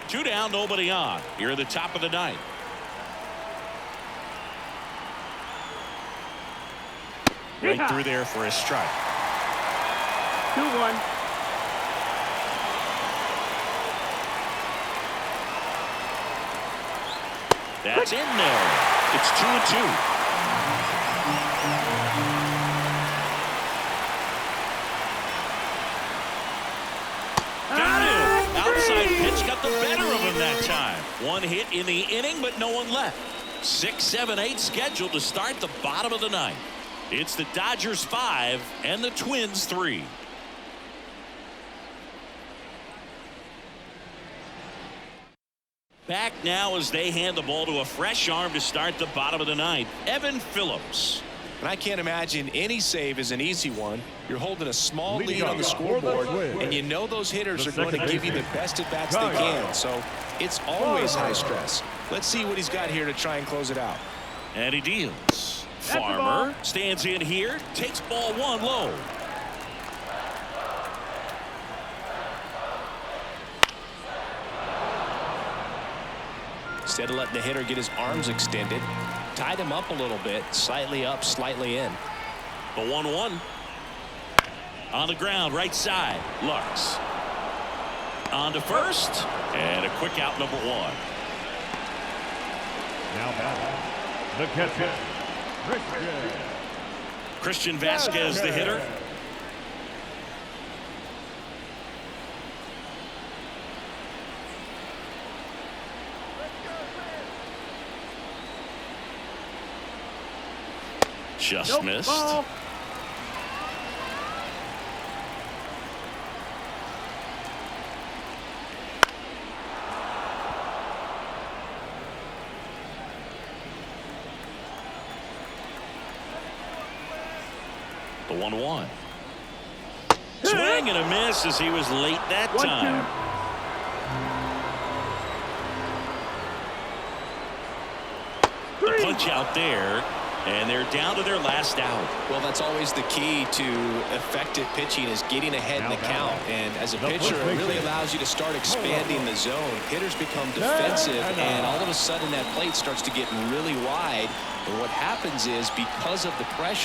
2 down, nobody on. Here at the top of the 9th. Right through there for a strike. 2-1. That's in there. It's 2-2. Pitch got the better of him that time. One hit in the inning, but no one left. 6, 7, 8 scheduled to start the bottom of the ninth. It's the Dodgers 5 and the Twins 3. Back now as they hand the ball to a fresh arm to start the bottom of the ninth. Evan Phillips. And I can't imagine any save is an easy one. You're holding a small Leading lead on the off for the scoreboard, Twins. and you know those hitters The are going to second give you the baseman. best at-bats they can. So it's always high stress. Let's see what he's got here to try and close it out. And he deals. the ball. Farmer stands in here, takes ball one low. Instead of letting the hitter get his arms extended, tied him up a little bit, slightly up, slightly in. The 1-1. On the ground, right side. Lux. On to first. And a quick out, number 1. Now batting, the catcher, Christian Vasquez, the hitter. Just missed. Ball. The 1-1. Swing and a miss as he was late that 1-2. time. The punch out there, and they're down to their last out. Well, that's always the key to effective pitching is getting ahead in the count. And as a pitcher, it really allows you to start expanding the zone. Hitters become defensive, and all of a sudden that plate starts to get really wide. And what happens is because of the pressure,